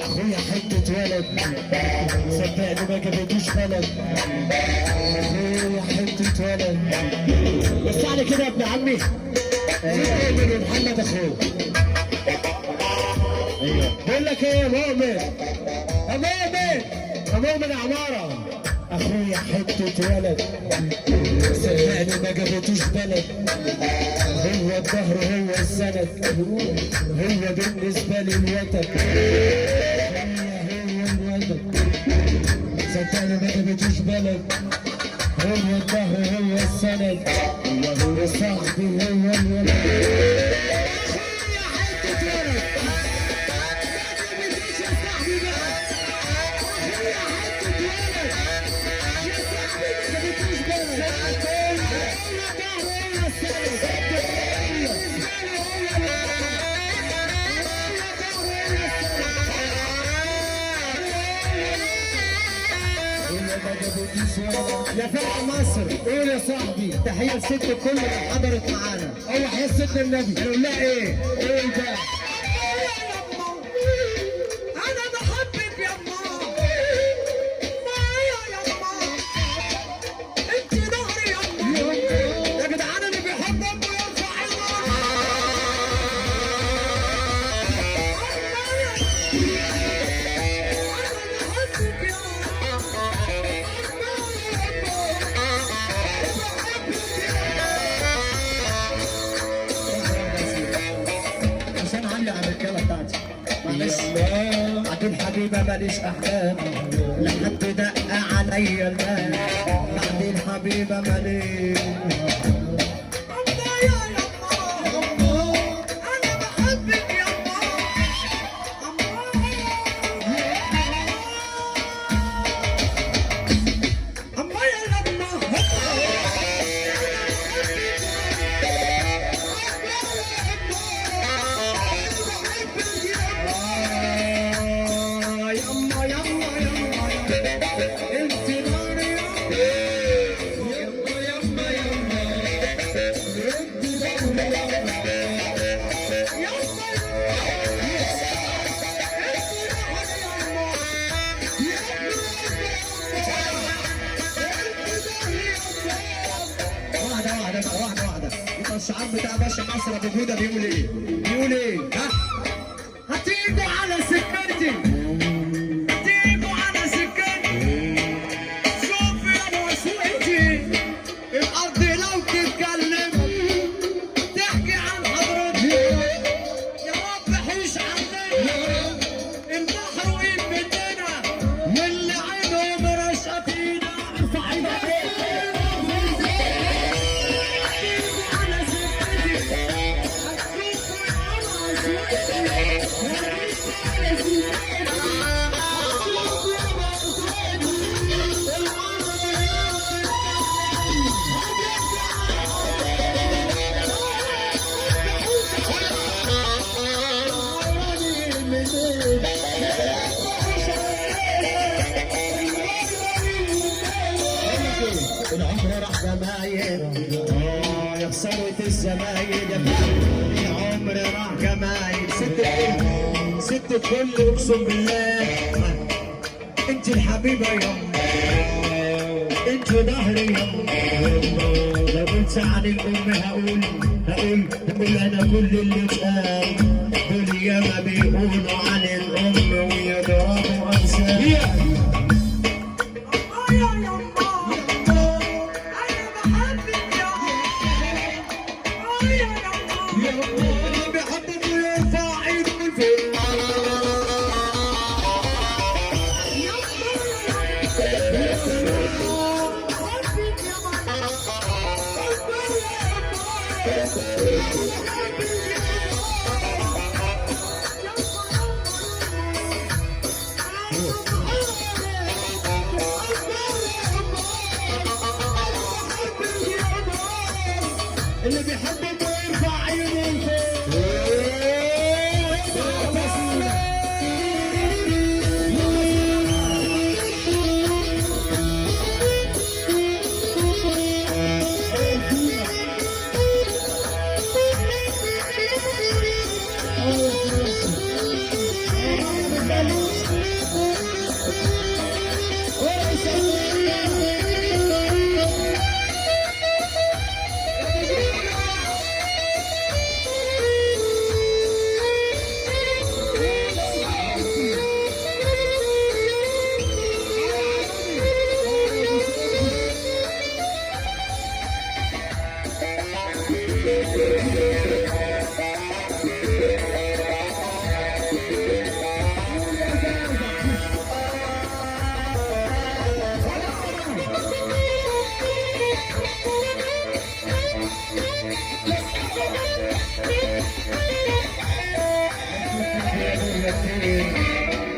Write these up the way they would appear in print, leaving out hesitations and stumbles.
اخويا حتة ولد صدقني ما جابتوش بلد. اخويا حتة ولد بس على كده يا ابن عمي. مؤمن ومحمد اخوه. ايوه بقول لك ايه يا مؤمن، يا مؤمن، يا مؤمن عمارة. اخويا حتة ولد صدقني ما جابتوش بلد. هو الظهر هو السند، هو بالنسبة لي الوتد. هو الوتد صدقني ما جابتوش بلد. هو الظهر هو السند، هو صاحبي هو الولد. اخويا حتة ولد ما جابتوش يا صاحبي بقى. اخويا حتة ولد يا صاحبي ما جابتوش بلد. يا فرق مصر قول يا صاحبي تحيه لست الكل اللي حضرت معانا. اول حياه ست النبي نقول لها ايه؟ ايه ده؟ انا بحبك يا معايا يا انت ظهري يا جدعان. اللي بيحب امه يرفع معلش عدول حبيبه ماليش احلام لحد دق عليا المال. بعدين حبيبه ماليش الشعار بتاع باشا مصر ابو جوده بيقول ايه؟ بيقول ايه؟ ها؟ هتيجوا على سكتي، هتيجوا على سكتي، شوف يا وسوقتي الارض لو تتكلم تحكي عن حضرتي. يا رب حيش عننا البحر وين مننا واللي عينهم رشقتينا. ارفع ايدك العمر راح جمايل يا خسارة الزمايل. العمر راح جمايل. ست الكل اقسم بالله انت الحبيبة يما، انت ظهري يما. لو قلت عن الام هقول انا كل اللي اتقال. دول ياما بيقولوا عن الام ويضربوا امثال. اللي بيحب امه يرفع عيونه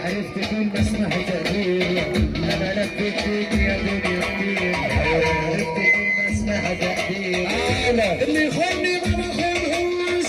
عرفت كل اسمها تقدير. انا لفيت الدنيا دنيا كتير. عرفت كل اسمها تقدير. اللي يخوني ما باخدهوش.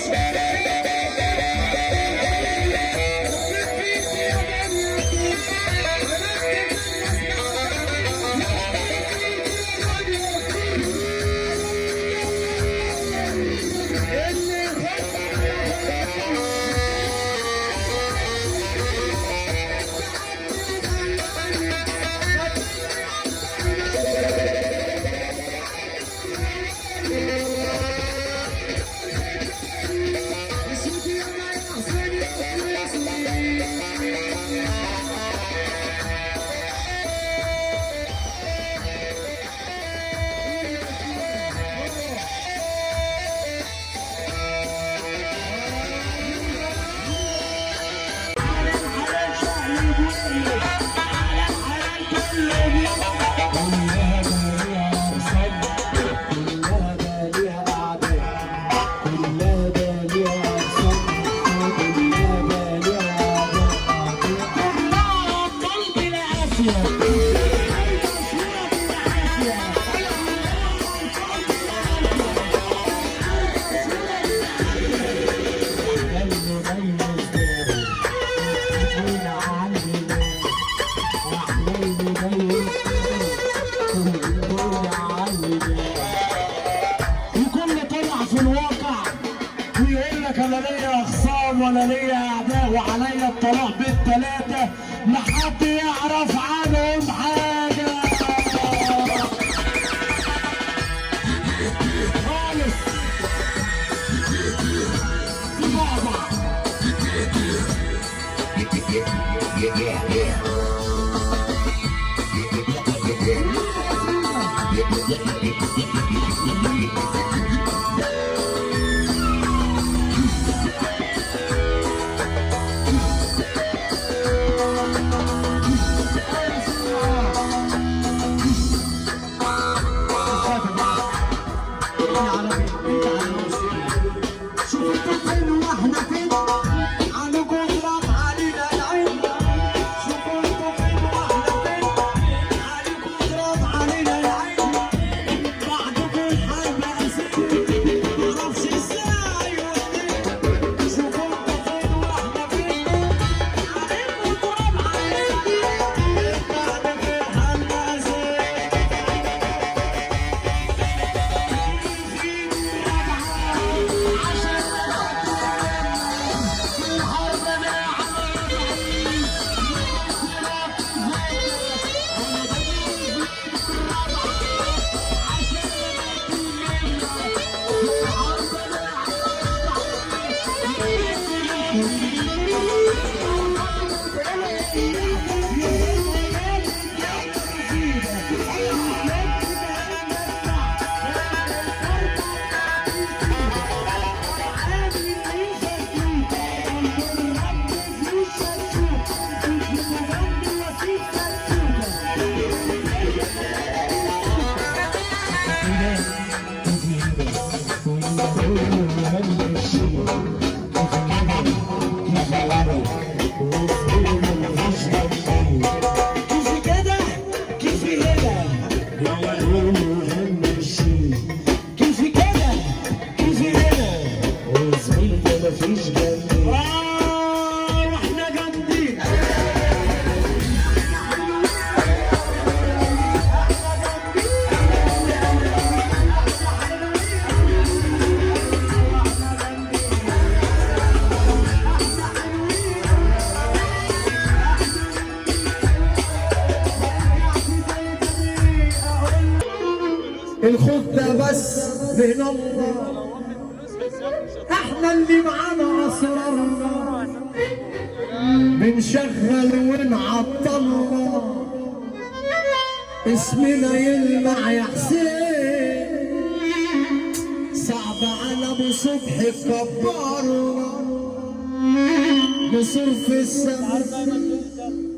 انا ليا اخصام ولا ليا اعداء وعليا الطلاق بالثلاثه، ما حد يعرف عنهم حاجه خالص. الخوف ده بس من الله، احنا اللي معانا اسرارنا بنشغل ونعطلنا، اسمنا يلمع يا حسين، صعب على ابو صبحي كبرنا، نصر في السماء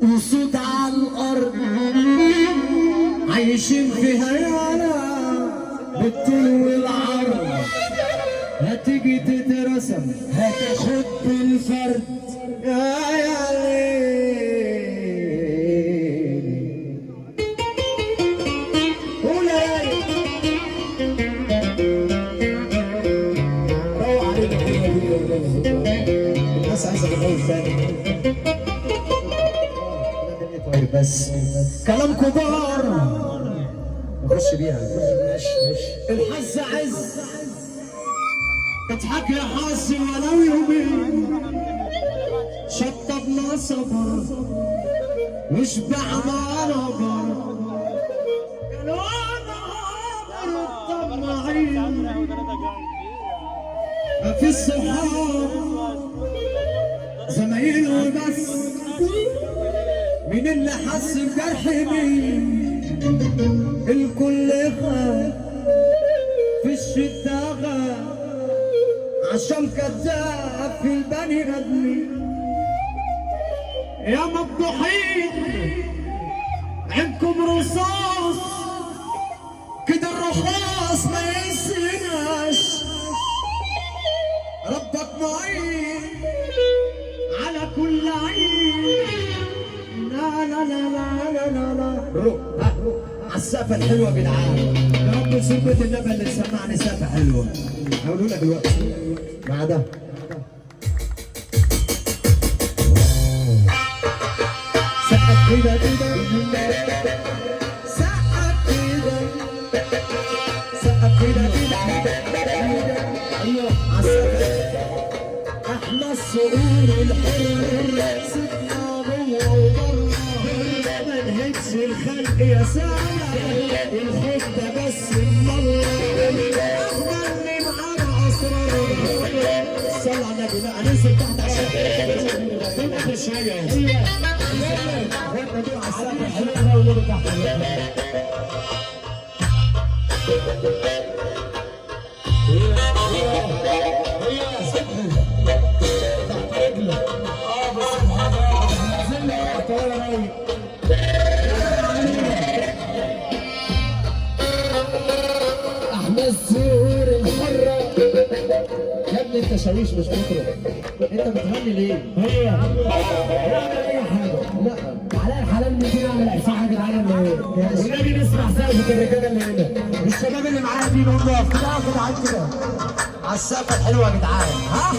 وصوت على الارض، عايشين في هيانا بالطول والعرض، هتيجي تترسم هتاخد بالفرد يا ليل. قول يا ليل. روح عليك الناس عايزه تقول ثاني. طيب بس كلام كبار نخش بيها. الحظ عز اضحك يا حاسي ولو يومين، شطبنا صبر واشبع ما نبر، قالوا انا عبر الطماعين، ما في الصحاب زمايل وبس، مين اللي حس بجرح مين؟ الكل خاف في الشدة غاب، عشان كذاب في البني ادمين، يا مفضوحين عندكم رصاص كده، الرخاص ما ينسيناش، ربك معين على كل عين. لا لا لا لا لا لا لا روح عالسقفة الحلوة يا جدعان، يا رب سلمة النبي اللي تسمعني سقفة حلوة. هقوله لك دلوقتي بعدها. سقف كده كده، سقف كده، سقف كده كده، ايوه عالسقف. احنا الصقور الحرة سيبنا جوه وبره، ما نهدش الخلق يا سامع، الخوف ده بس من الله، احنا اللي معانا اسرارنا. صلى على النبي. لا هننزل تحت عشان تنقل شويه. هي احنا دول على السقف الحلوه ونقول تحت. احنا الزور الحرة يا ابني، انت شاويش مش مطرب، انت بتغني ليه؟ هي اعمل اي حاجة. لا على الحلال نيجي نعمل احساء يا جدعان اللي ونجي نسمع سقفة الرجالة اللي هنا، الشباب اللي معايا دي نقول له كده كده على السقفة الحلوة يا جدعان. ها؟